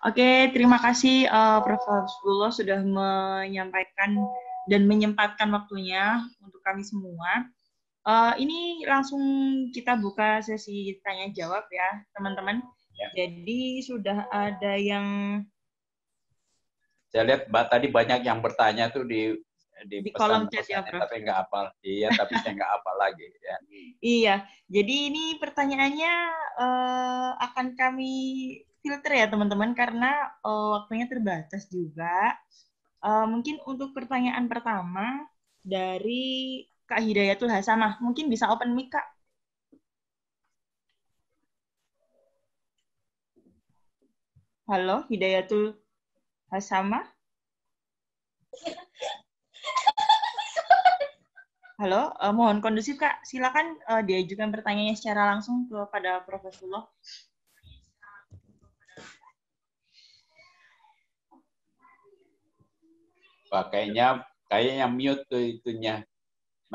Oke, terima kasih Prof. Habibullah sudah menyampaikan dan menyempatkan waktunya untuk kami semua. Ini langsung kita buka sesi tanya jawab ya, teman-teman. Ya. Jadi sudah ada yang Saya lihat tadi banyak yang bertanya tuh di kolom chat ya, pesan-pesannya, Prof. tapi nggak hafal. Iya, tapi saya nggak hafal lagi. Ya. Iya, jadi ini pertanyaannya akan kami filter ya teman-teman karena waktunya terbatas juga. Mungkin untuk pertanyaan pertama dari Kak Hidayatul Hasanah, mungkin bisa open mic Kak. Halo, Hidayatul Hasanah. Halo, mohon kondusif Kak. Silakan diajukan pertanyaannya secara langsung kepada Profesor. Kayaknya mute tuh itunya,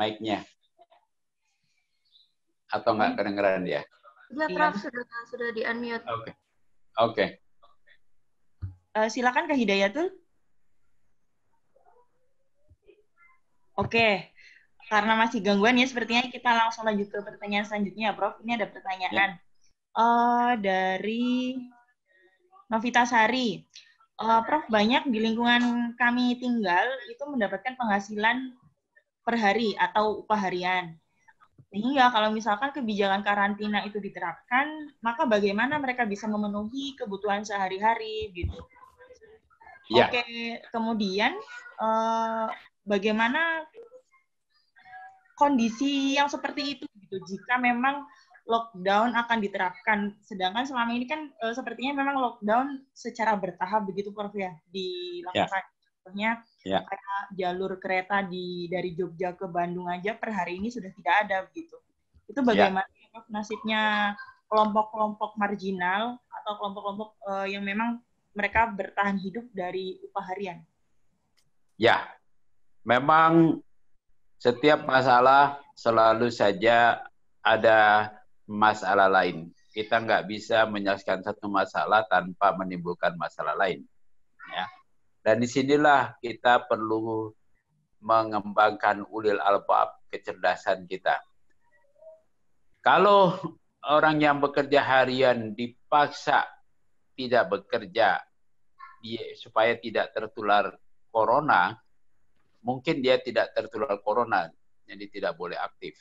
mic-nya. Atau nggak kedengeran dia? Iya, Prof. Sudah di-unmute. Oke. Silakan Kak Hidayatul. Oke. Karena masih gangguan ya, sepertinya kita langsung lanjut ke pertanyaan selanjutnya, Prof. Ini ada pertanyaan dari Novita Sari. Prof, banyak di lingkungan kami tinggal itu mendapatkan penghasilan per hari atau upah harian. Sehingga kalau misalkan kebijakan karantina itu diterapkan, maka bagaimana mereka bisa memenuhi kebutuhan sehari-hari gitu. Ya. Oke, kemudian bagaimana kondisi yang seperti itu gitu jika memang lockdown akan diterapkan, sedangkan selama ini kan sepertinya memang lockdown secara bertahap begitu Prof ya dilakukan. Contohnya kayak jalur kereta dari Jogja ke Bandung aja per hari ini sudah tidak ada begitu. Itu bagaimana Prof nasibnya kelompok-kelompok marginal atau kelompok-kelompok yang memang mereka bertahan hidup dari upah harian? Ya, memang setiap masalah selalu saja ada masalah lain. Kita nggak bisa menyelesaikan satu masalah tanpa menimbulkan masalah lain. Ya. Dan disinilah kita perlu mengembangkan ulil albab, kecerdasan kita. Kalau orang yang bekerja harian dipaksa tidak bekerja supaya tidak tertular corona, mungkin dia tidak tertular corona, jadi tidak boleh aktif.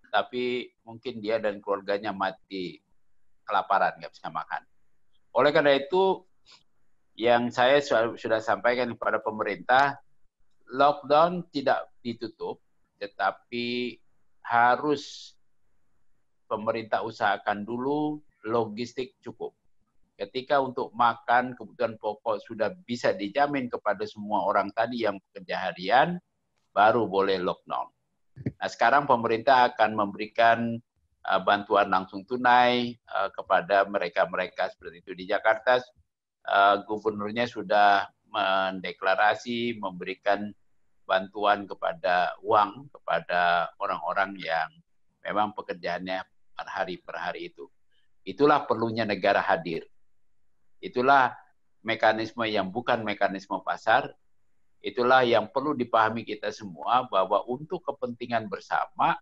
Tapi mungkin dia dan keluarganya mati kelaparan, nggak bisa makan. Oleh karena itu, yang saya sudah sampaikan kepada pemerintah, lockdown tidak ditutup, tetapi harus pemerintah usahakan dulu logistik cukup. Ketika untuk makan, kebutuhan pokok sudah bisa dijamin kepada semua orang tadi yang bekerja harian, baru boleh lockdown. Nah, sekarang pemerintah akan memberikan bantuan langsung tunai kepada mereka-mereka seperti itu. Di Jakarta, gubernurnya sudah mendeklarasi memberikan bantuan kepada uang kepada orang-orang yang memang pekerjaannya per hari itu. Itulah perlunya negara hadir. Itulah mekanisme yang bukan mekanisme pasar. Itulah yang perlu dipahami kita semua, bahwa untuk kepentingan bersama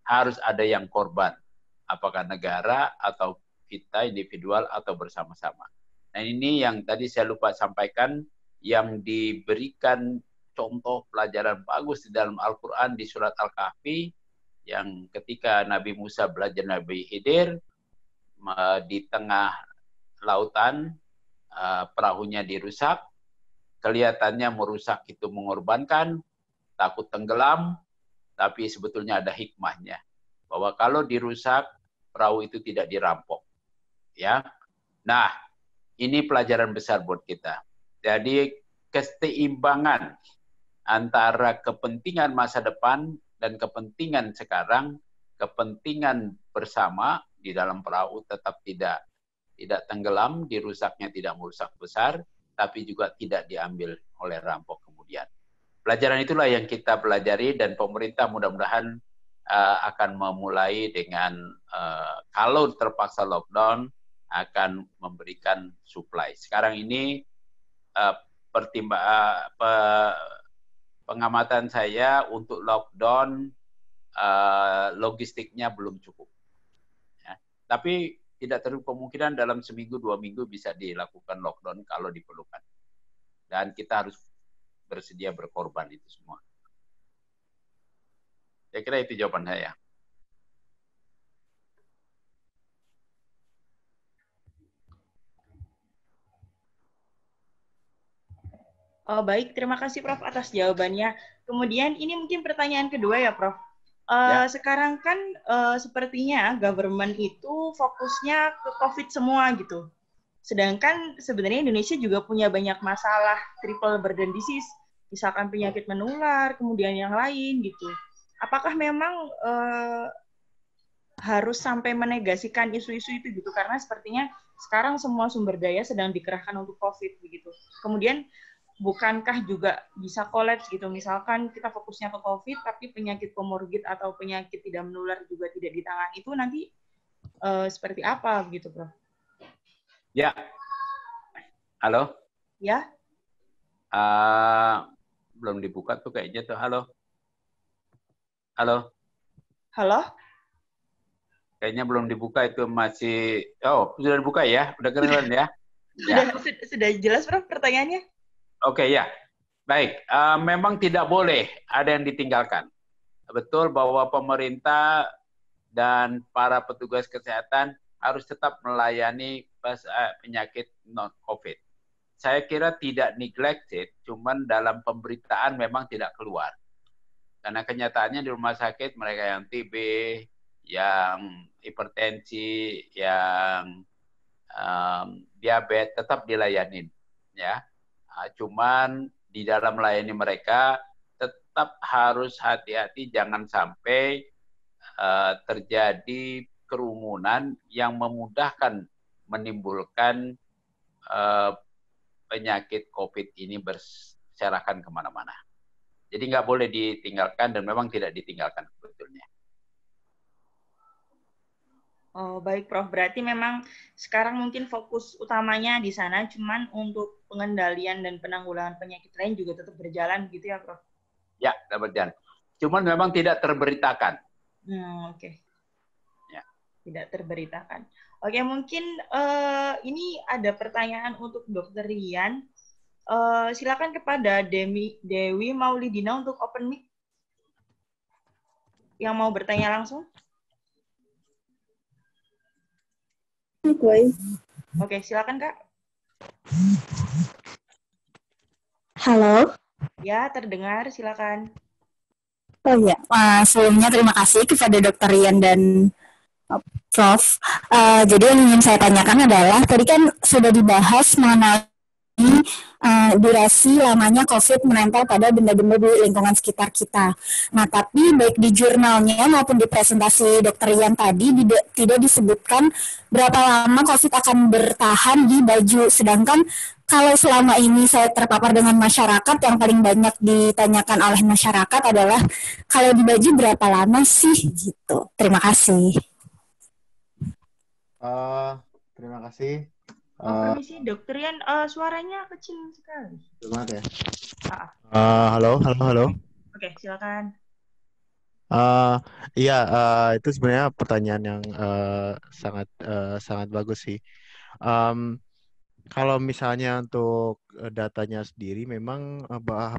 harus ada yang korban. Apakah negara atau kita individual atau bersama-sama. Nah, ini yang tadi saya lupa sampaikan, yang diberikan contoh pelajaran bagus di dalam Al-Quran di surat Al-Kahfi, yang ketika Nabi Musa belajar Nabi Khidir di tengah lautan, perahunya dirusak, kelihatannya merusak itu mengorbankan, takut tenggelam, tapi sebetulnya ada hikmahnya. Bahwa kalau dirusak, perahu itu tidak dirampok. Ya. Nah, ini pelajaran besar buat kita. Jadi keseimbangan antara kepentingan masa depan dan kepentingan sekarang, kepentingan bersama di dalam perahu tetap tidak tenggelam, dirusaknya tidak merusak besar, tapi juga tidak diambil oleh rampok kemudian. Pelajaran itulah yang kita pelajari, dan pemerintah mudah-mudahan akan memulai dengan kalau terpaksa lockdown, akan memberikan supply. Sekarang ini pengamatan saya untuk lockdown logistiknya belum cukup. Ya. Tapi tidak terlalu kemungkinan dalam seminggu 2 minggu bisa dilakukan lockdown kalau diperlukan. Dan kita harus bersedia berkorban itu semua. Saya kira itu jawaban saya. Oh, baik, terima kasih Prof atas jawabannya. Kemudian ini mungkin pertanyaan kedua ya Prof. Sekarang kan sepertinya government itu fokusnya ke COVID semua gitu. Sedangkan sebenarnya Indonesia juga punya banyak masalah triple burden disease, misalkan penyakit menular, kemudian yang lain gitu. Apakah memang harus sampai menegasikan isu-isu itu gitu? Karena sepertinya sekarang semua sumber daya sedang dikerahkan untuk COVID begitu. Kemudian bukankah juga bisa kolaps gitu, misalkan kita fokusnya ke COVID tapi penyakit komorbid atau penyakit tidak menular juga tidak ditangani, itu nanti seperti apa gitu Prof? Ya, halo? Ya? Belum dibuka tuh kayaknya tuh, halo? Halo? Halo? Kayaknya belum dibuka itu masih, oh sudah dibuka ya? Udah keren ya? Sudah jelas Prof pertanyaannya? Oke, ya. Baik, memang tidak boleh ada yang ditinggalkan. Betul bahwa pemerintah dan para petugas kesehatan harus tetap melayani penyakit non-COVID. Saya kira tidak neglected, cuman dalam pemberitaan memang tidak keluar. Karena kenyataannya di rumah sakit mereka yang TB, yang hipertensi, yang diabetes tetap dilayanin, ya. Cuman di dalam melayani mereka tetap harus hati-hati jangan sampai terjadi kerumunan yang memudahkan menimbulkan penyakit COVID ini berserakan kemana-mana. Jadi nggak boleh ditinggalkan dan memang tidak ditinggalkan sebetulnya. Oh, baik Prof. Berarti memang sekarang mungkin fokus utamanya di sana, cuman untuk pengendalian dan penanggulangan penyakit lain juga tetap berjalan gitu ya Prof? Ya, tetap berjalan. Cuman memang tidak terberitakan. Oke. Ya. Tidak terberitakan. Oke, mungkin ini ada pertanyaan untuk Dr. Rian. Silakan kepada Dewi Maulidina untuk open mic. Yang mau bertanya langsung. Oke, silakan Kak. Halo. Ya, terdengar. Silakan. Oh ya, sebelumnya terima kasih kepada Dr. Rian dan Prof. Jadi yang ingin saya tanyakan adalah, tadi kan sudah dibahas mengenai durasi lamanya COVID menempel pada benda-benda di lingkungan sekitar kita. Nah, tapi baik di jurnalnya maupun di presentasi Dr. Rian tadi tidak disebutkan berapa lama COVID akan bertahan di baju. Sedangkan kalau selama ini saya terpapar dengan masyarakat, yang paling banyak ditanyakan oleh masyarakat adalah kalau di baju berapa lama sih gitu. Terima kasih. Terima kasih. Permisi, Dokter Rian, suaranya kecil sekali. Banget ya. Halo. Oke, silakan. Iya, itu sebenarnya pertanyaan yang sangat bagus sih. Kalau misalnya untuk datanya sendiri, memang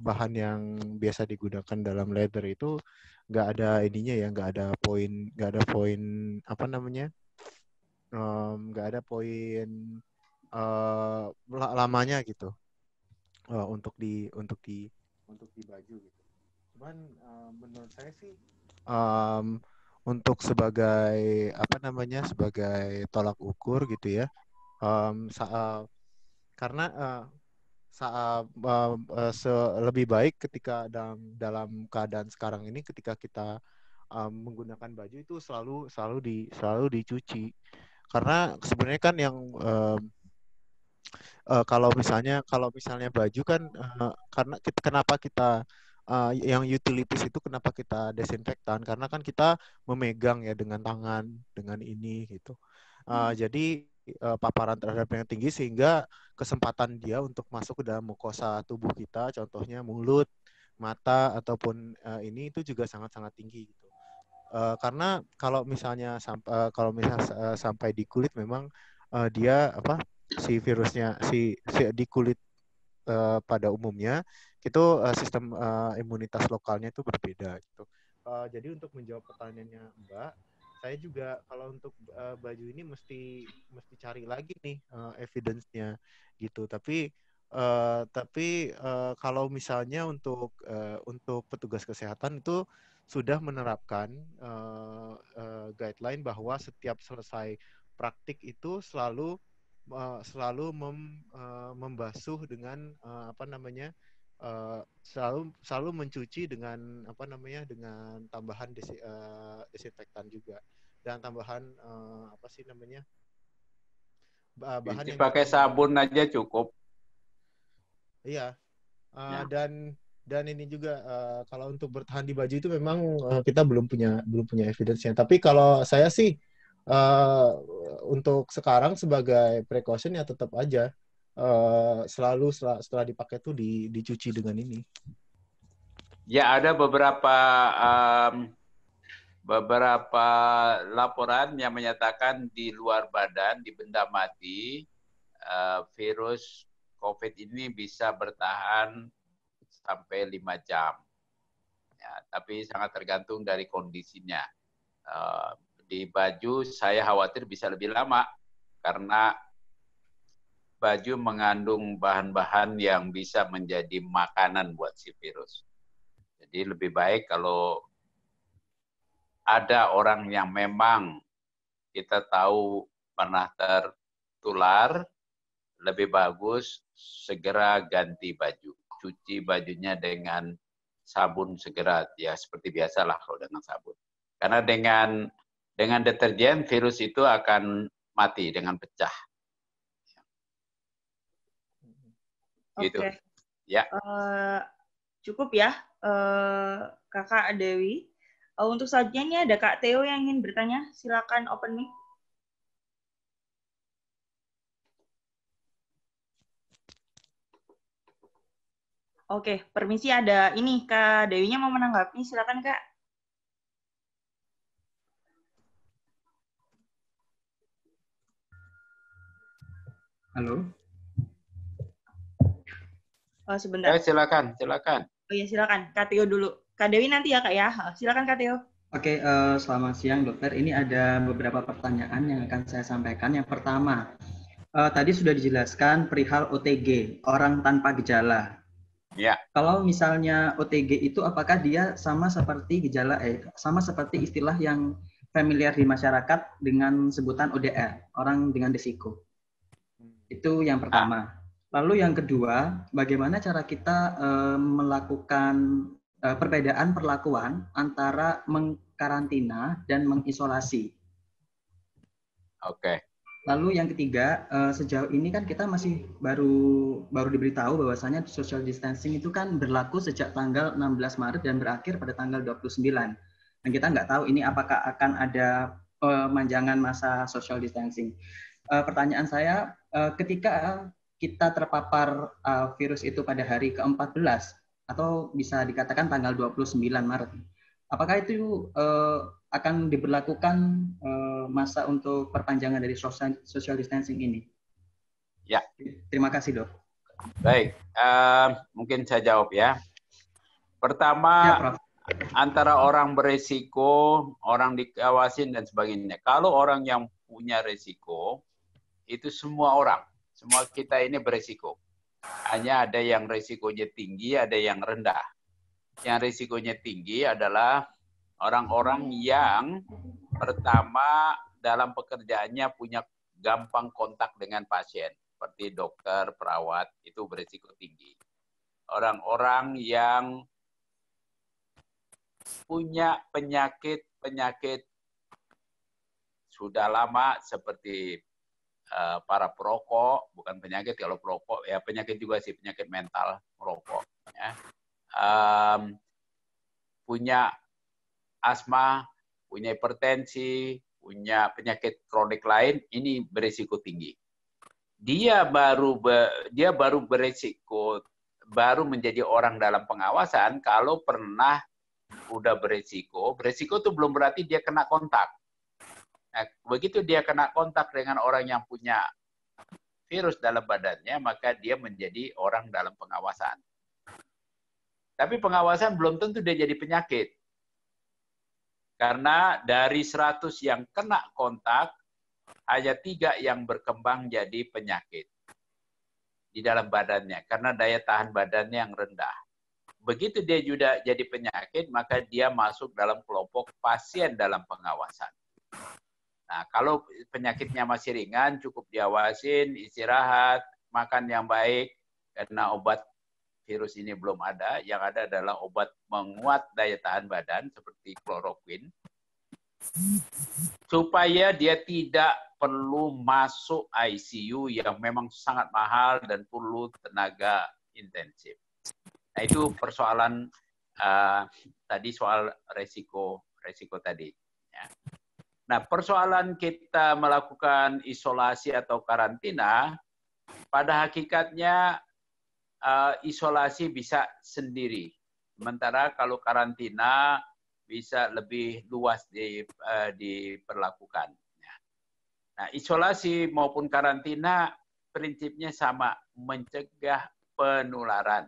bahan yang biasa digunakan dalam leather itu nggak ada ininya ya, nggak ada poin apa namanya, nggak ada poin lamanya gitu untuk di baju gitu. Cuman menurut saya sih untuk sebagai apa namanya, sebagai tolak ukur gitu ya, karena lebih baik ketika dalam keadaan sekarang ini, ketika kita menggunakan baju itu selalu dicuci, karena sebenarnya kan yang kalau misalnya baju kan, karena kenapa kita yang utilities itu kenapa kita desinfektan, karena kan kita memegang ya dengan tangan, dengan ini gitu. Jadi paparan terhadap yang tinggi sehingga kesempatan dia untuk masuk ke dalam mukosa tubuh kita, contohnya mulut, mata ataupun ini itu juga sangat-sangat tinggi gitu. Karena kalau misalnya sampai di kulit memang dia si virusnya si di kulit pada umumnya itu sistem imunitas lokalnya itu berbeda gitu. Jadi untuk menjawab pertanyaannya Mbak, saya juga kalau untuk baju ini mesti cari lagi nih evidence-nya gitu. Tapi kalau misalnya untuk petugas kesehatan itu sudah menerapkan guideline bahwa setiap selesai praktik itu selalu membasuh dengan selalu mencuci dengan dengan tambahan desinfektan juga dan tambahan bahan Cuci yang pakai bisa sabun aja cukup. iya Ya. dan ini juga kalau untuk bertahan di baju itu memang kita belum punya evidence-nya. Tapi kalau saya sih untuk sekarang sebagai precaution ya tetap aja selalu setelah dipakai tuh dicuci dengan ini. Ya, ada beberapa laporan yang menyatakan di luar badan, di benda mati, virus COVID ini bisa bertahan sampai 5 jam. Ya, tapi sangat tergantung dari kondisinya. Di baju saya khawatir bisa lebih lama karena baju mengandung bahan-bahan yang bisa menjadi makanan buat si virus. Jadi lebih baik kalau ada orang yang memang kita tahu pernah tertular, lebih bagus segera ganti baju. Cuci bajunya dengan sabun segera, ya seperti biasalah kalau dengan sabun. Karena dengan deterjen virus itu akan mati dengan pecah. Gitu. Oke. Ya. Cukup ya, Kakak Dewi. Untuk selanjutnya ini ada Kak Theo yang ingin bertanya. Silakan open mic. Oke, permisi ada ini Kak Dewinya mau menanggapi. Silakan Kak. Halo. Sebentar. Silakan. Oh ya, silakan. Kak Theo dulu. Kak Dewi nanti ya Kak ya. Silakan Kak Theo. Oke, selamat siang dokter. Ini ada beberapa pertanyaan yang akan saya sampaikan. Yang pertama, tadi sudah dijelaskan perihal OTG, orang tanpa gejala. Ya. Kalau misalnya OTG itu apakah dia sama seperti istilah yang familiar di masyarakat dengan sebutan ODR, orang dengan risiko. Itu yang pertama. Lalu yang kedua, bagaimana cara kita melakukan perbedaan perlakuan antara mengkarantina dan mengisolasi. Oke. Lalu yang ketiga, sejauh ini kan kita masih baru diberitahu bahwasanya social distancing itu kan berlaku sejak tanggal 16 Maret dan berakhir pada tanggal 29. Dan kita nggak tahu ini apakah akan ada pemanjangan masa social distancing. Pertanyaan saya, ketika kita terpapar virus itu pada hari ke-14 atau bisa dikatakan tanggal 29 Maret, apakah itu akan diberlakukan masa untuk perpanjangan dari social distancing ini? Ya. Terima kasih, Dok. Baik, mungkin saya jawab ya. Pertama, ya, Prof. Antara orang beresiko, orang dikawasin dan sebagainya. Kalau orang yang punya resiko, itu semua kita ini beresiko. Hanya ada yang resikonya tinggi, ada yang rendah. Yang resikonya tinggi adalah orang-orang yang pertama dalam pekerjaannya punya gampang kontak dengan pasien, seperti dokter, perawat, itu beresiko tinggi. Orang-orang yang punya penyakit sudah lama seperti para perokok, bukan penyakit kalau perokok, ya penyakit juga sih, penyakit mental merokok. Ya. Punya asma, punya hipertensi, punya penyakit kronik lain, ini berisiko tinggi. Dia baru berisiko, baru menjadi orang dalam pengawasan kalau pernah udah berisiko itu belum berarti dia kena kontak. Nah, begitu dia kena kontak dengan orang yang punya virus dalam badannya, maka dia menjadi orang dalam pengawasan. Tapi pengawasan belum tentu dia jadi penyakit. Karena dari 100 yang kena kontak, hanya 3 yang berkembang jadi penyakit di dalam badannya, karena daya tahan badannya yang rendah. Begitu dia juga jadi penyakit, maka dia masuk dalam kelompok pasien dalam pengawasan. Nah, kalau penyakitnya masih ringan, cukup diawasin, istirahat, makan yang baik, karena obat virus ini belum ada. Yang ada adalah obat menguat daya tahan badan, seperti kloroquine, supaya dia tidak perlu masuk ICU yang memang sangat mahal dan perlu tenaga intensif. Nah, itu persoalan tadi soal resiko tadi. Ya. Nah, persoalan kita melakukan isolasi atau karantina, pada hakikatnya isolasi bisa sendiri. Sementara kalau karantina bisa lebih luas diperlakukan. Nah, isolasi maupun karantina prinsipnya sama, mencegah penularan.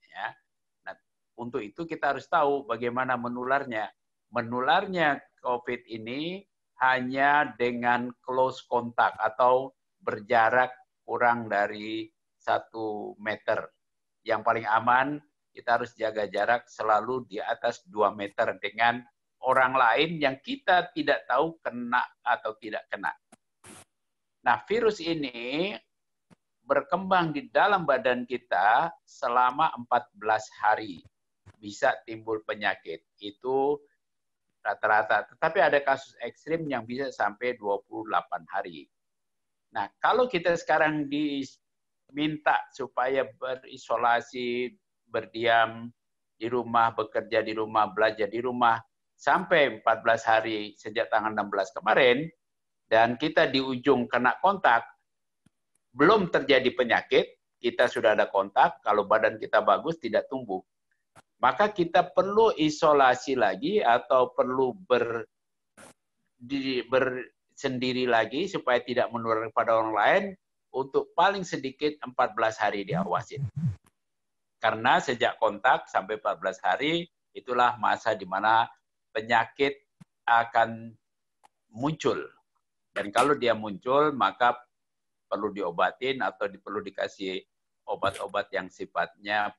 Ya. Nah, untuk itu kita harus tahu bagaimana menularnya. Menularnya COVID ini hanya dengan close contact atau berjarak kurang dari 1 meter. Yang paling aman, kita harus jaga jarak selalu di atas 2 meter dengan orang lain yang kita tidak tahu kena atau tidak kena. Nah, virus ini berkembang di dalam badan kita selama 14 hari. Bisa timbul penyakit. Itu rata-rata. Tetapi ada kasus ekstrim yang bisa sampai 28 hari. Nah, kalau kita sekarang diminta supaya berisolasi, berdiam di rumah, bekerja di rumah, belajar di rumah, sampai 14 hari sejak tanggal 16 kemarin, dan kita di ujung kena kontak, belum terjadi penyakit, kita sudah ada kontak, kalau badan kita bagus, tidak tumbuh. Maka kita perlu isolasi lagi atau perlu bersendiri lagi supaya tidak menular kepada orang lain untuk paling sedikit 14 hari diawasin. Karena sejak kontak sampai 14 hari, itulah masa di mana penyakit akan muncul. Dan kalau dia muncul, maka perlu diobatin atau perlu dikasih obat-obat yang sifatnya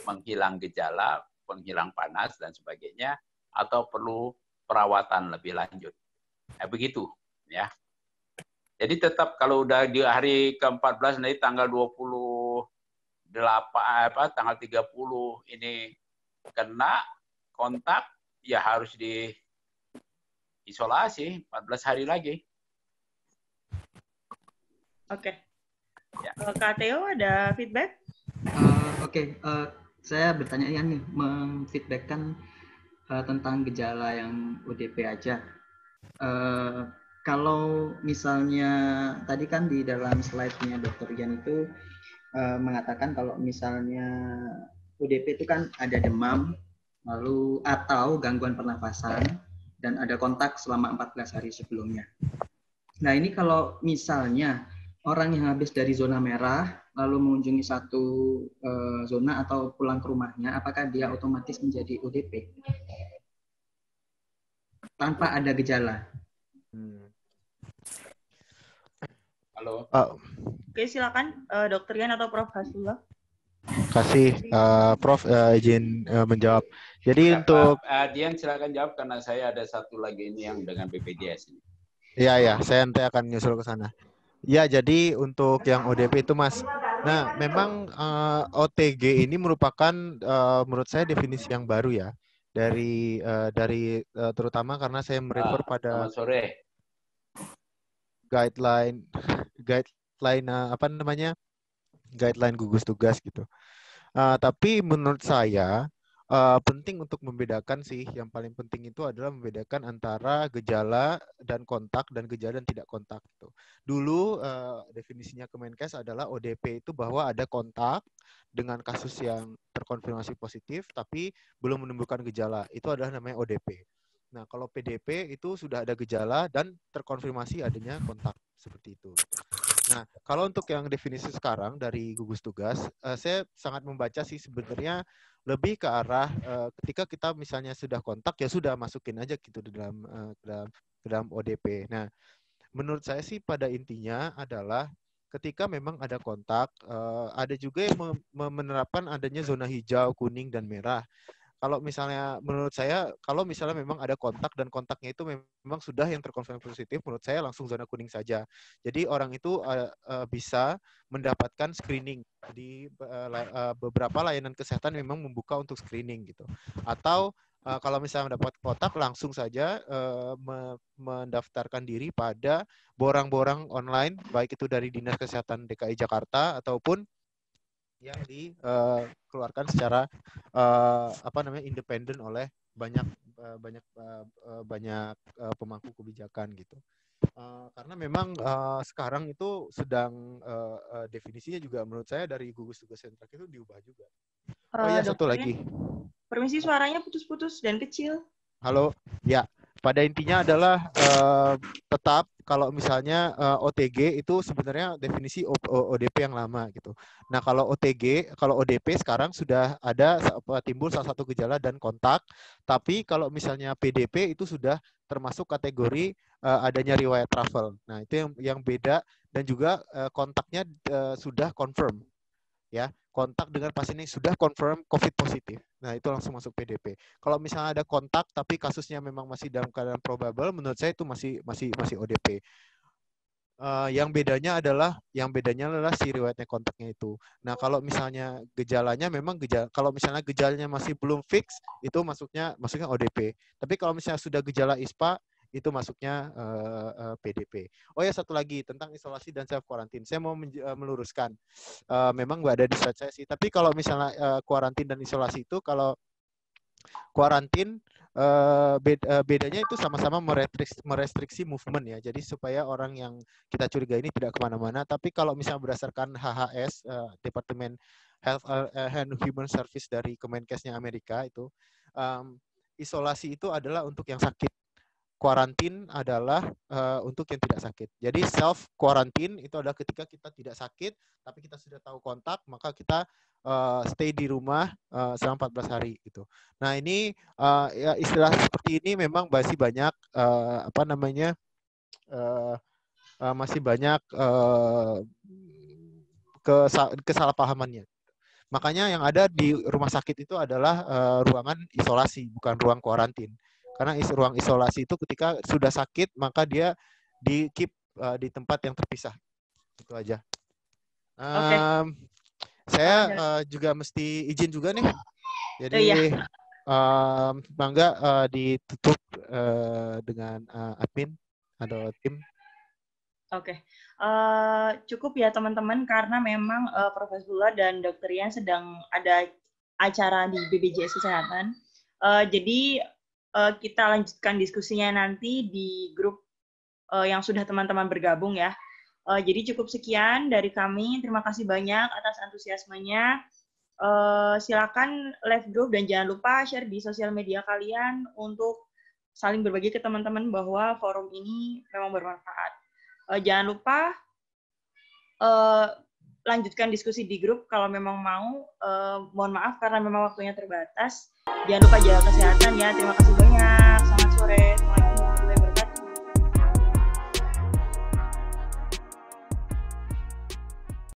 menghilang gejala, penghilang panas, dan sebagainya, atau perlu perawatan lebih lanjut. Nah, begitu. Ya. Jadi tetap kalau udah di hari ke-14, nanti tanggal 28, tanggal 30 ini kena kontak, ya harus diisolasi 14 hari lagi. Oke. Ya. Kak Theo ada feedback? Oke. Saya bertanya ya nih, memfeedbackkan tentang gejala yang ODP aja. Kalau misalnya tadi kan di dalam slide-nya Dr. Ian itu mengatakan kalau misalnya ODP itu kan ada demam, lalu atau gangguan pernafasan, dan ada kontak selama 14 hari sebelumnya. Nah, ini kalau misalnya orang yang habis dari zona merah, lalu mengunjungi satu zona atau pulang ke rumahnya, apakah dia otomatis menjadi ODP? Tanpa ada gejala. Halo. Oke, silakan Dr. Ian atau Prof. Hasbullah. Kasih Prof izin menjawab. Jadi ya, untuk Dian silakan jawab karena saya ada satu lagi ini yang dengan BPJS ini. Iya, saya nanti akan nyusul ke sana. Ya, jadi untuk yang ODP itu, Mas. Nah, memang OTG ini merupakan menurut saya definisi yang baru ya. Dari terutama karena saya merefer pada selamat sore. guideline guideline gugus tugas gitu. Tapi menurut saya penting untuk membedakan sih. Yang paling penting itu adalah membedakan antara gejala dan kontak dan gejala dan tidak kontak. Gitu. Dulu definisinya Kemenkes adalah ODP itu bahwa ada kontak dengan kasus yang terkonfirmasi positif tapi belum menimbulkan gejala. Itu adalah namanya ODP. Nah, kalau PDP itu sudah ada gejala dan terkonfirmasi adanya kontak seperti itu. Nah, kalau untuk yang definisi sekarang dari gugus tugas, saya sangat membaca sih sebenarnya lebih ke arah ketika kita misalnya sudah kontak ya sudah masukin aja gitu di dalam ODP. Nah, menurut saya sih pada intinya adalah ketika memang ada kontak, ada juga yang menerapkan adanya zona hijau, kuning, dan merah. Kalau misalnya menurut saya, kalau misalnya memang ada kontak dan kontaknya itu memang sudah yang terkonfirmasi positif, menurut saya langsung zona kuning saja. Jadi orang itu bisa mendapatkan screening di beberapa layanan kesehatan memang membuka untuk screening gitu. Atau kalau misalnya mendapat kontak langsung saja mendaftarkan diri pada borang-borang online, baik itu dari Dinas Kesehatan DKI Jakarta ataupun yang dikeluarkan secara independen oleh banyak pemangku kebijakan gitu. Karena memang sekarang itu sedang definisinya juga menurut saya dari gugus tugas sentral itu diubah juga. Oh iya, satu lagi. Permisi, suaranya putus-putus dan kecil. Halo, ya. Pada intinya adalah tetap kalau misalnya OTG itu sebenarnya definisi ODP yang lama gitu. Nah, kalau ODP sekarang sudah ada timbul salah satu gejala dan kontak. Tapi kalau misalnya PDP itu sudah termasuk kategori adanya riwayat travel. Nah, itu yang beda dan juga kontaknya sudah confirm. Ya, kontak dengan pasien yang sudah confirm COVID positif. Nah, itu langsung masuk PDP. Kalau misalnya ada kontak tapi kasusnya memang masih dalam keadaan probable, menurut saya itu masih ODP. Yang bedanya adalah si riwayatnya kontaknya itu. Nah, kalau misalnya gejalanya memang kalau misalnya gejalanya masih belum fix, itu masuknya ODP. Tapi kalau misalnya sudah gejala ISPA, itu masuknya PDP. Oh ya, satu lagi tentang isolasi dan self quarantine. Saya mau meluruskan. Memang nggak ada di slide saya sih. Tapi kalau misalnya quarantine dan isolasi itu, kalau quarantine bedanya itu sama-sama merestriksi movement ya. Jadi supaya orang yang kita curiga ini tidak kemana-mana. Tapi kalau misalnya berdasarkan HHS, Departemen Health and Human Service dari Kemenkesnya Amerika itu, isolasi itu adalah untuk yang sakit. Kuarantin adalah untuk yang tidak sakit. Jadi self quarantine itu adalah ketika kita tidak sakit, tapi kita sudah tahu kontak, maka kita stay di rumah selama 14 hari gitu. Nah, ini ya istilah seperti ini memang masih banyak masih banyak kesalahpahamannya. Makanya yang ada di rumah sakit itu adalah ruangan isolasi, bukan ruang kuarantin. Karena ruang isolasi itu ketika sudah sakit, maka dia di-keep di tempat yang terpisah. Itu aja. Saya juga mesti izin juga nih. Jadi, mangga ditutup dengan admin atau tim. Oke. Cukup ya teman-teman, karena memang Profesor dan Dr. Ian sedang ada acara di BPJS Kesehatan. Jadi, kita lanjutkan diskusinya nanti di grup yang sudah teman-teman bergabung ya. Jadi cukup sekian dari kami. Terima kasih banyak atas antusiasmenya. Silakan live group dan jangan lupa share di sosial media kalian untuk saling berbagi ke teman-teman bahwa forum ini memang bermanfaat. Jangan lupa lanjutkan diskusi di grup kalau memang mau. Mohon maaf karena memang waktunya terbatas. Jangan lupa jaga kesehatan ya. Terima kasih.